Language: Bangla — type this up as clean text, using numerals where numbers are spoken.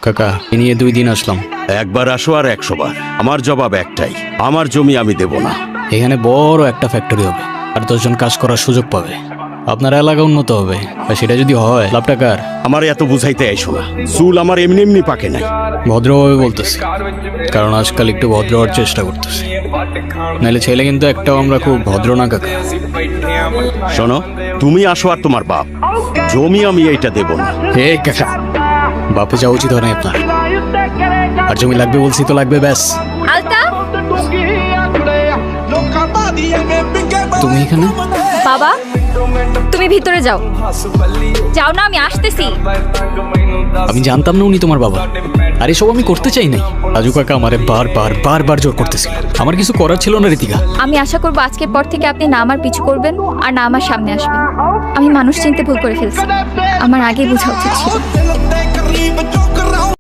কাকা এ নিয়ে 2 দিন আসলাম। একবার আসো আর 100 বার, আমার জবাব একটাই, আমার জমি আমি দেব না। এখানে বড় একটা ফ্যাক্টরি হবে আর 10 জন কাজ করার সুযোগ পাবে। আপনার এলাকা উন্নত হবে আর সেটা যদি হয় লাভ টাকার। আমার এত বুঝাইতে আইসো না, চুল আমার এমনি এমনি পাকে নাই। ভদ্রভাবে বলতেছি, কারণ আজকাল একটু ভদ্র হওয়ার চেষ্টা করতেছি, নাহলে ছেলে কিন্তু একটাও আমরা খুব ভদ্র না কাকা। শোনো, তুমি আসো আর তোমার বাপ, জমি আমি এইটা দেব না। হে কাকা, বাপে যাওয়া উচিত হয় না আপনার। আর জমি লাগবে বলছি তো লাগবে, ব্যাস। আলতা, তুমি এখানে? বাবা তুমি ভিতরে যাও। যাও না, আমি আসতেছি। আমি জানতাম না উনি তোমার বাবা। আর এসব আমি করতে চাই নাই। রাজু কাকা আমারে বারবার জোর করতেছিল। আমার কিছু করার ছিল না রীতিকা। আমি আশা করবো আজকের পর থেকে আপনি না আমার পিছু করবেন আর না আমার সামনে আসবেন। আমি মানুষ চিনতে ভুল করে ফেলছি, আমার আগেই বোঝা উচিত ছিল।